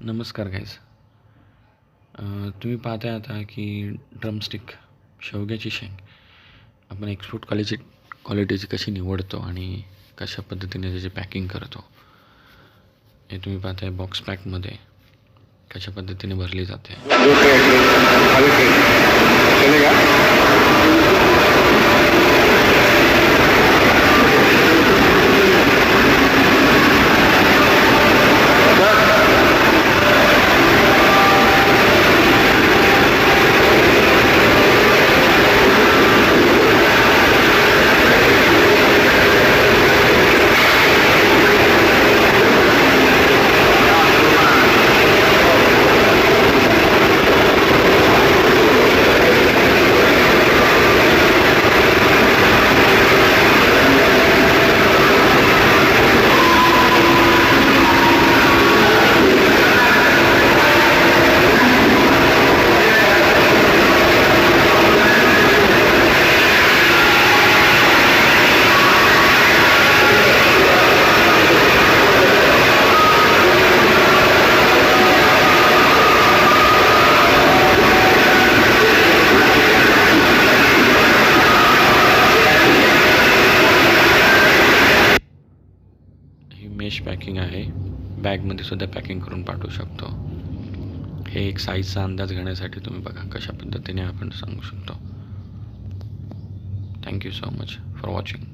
नमस्कार गाईज. तुम्ही पाहताय आता की ड्रमस्टिक शेवग्याची शेंग आपण एक्सपोर्ट क्वालिटीची कशी निवडतो आणि कशा पद्धतीने त्याची पॅकिंग करतो हे तुम्ही पाहताय. बॉक्स पॅकमध्ये कशा पद्धतीने भरली जाते. ही मेश पॅकिंग आहे. बॅगमध्ये सुद्धा पॅकिंग करून पाठवू शकतो. हे एक साईजचा अंदाज घेण्यासाठी तुम्ही बघा कशा पद्धतीने आपण सांगू शकतो. Thank you so much for watching.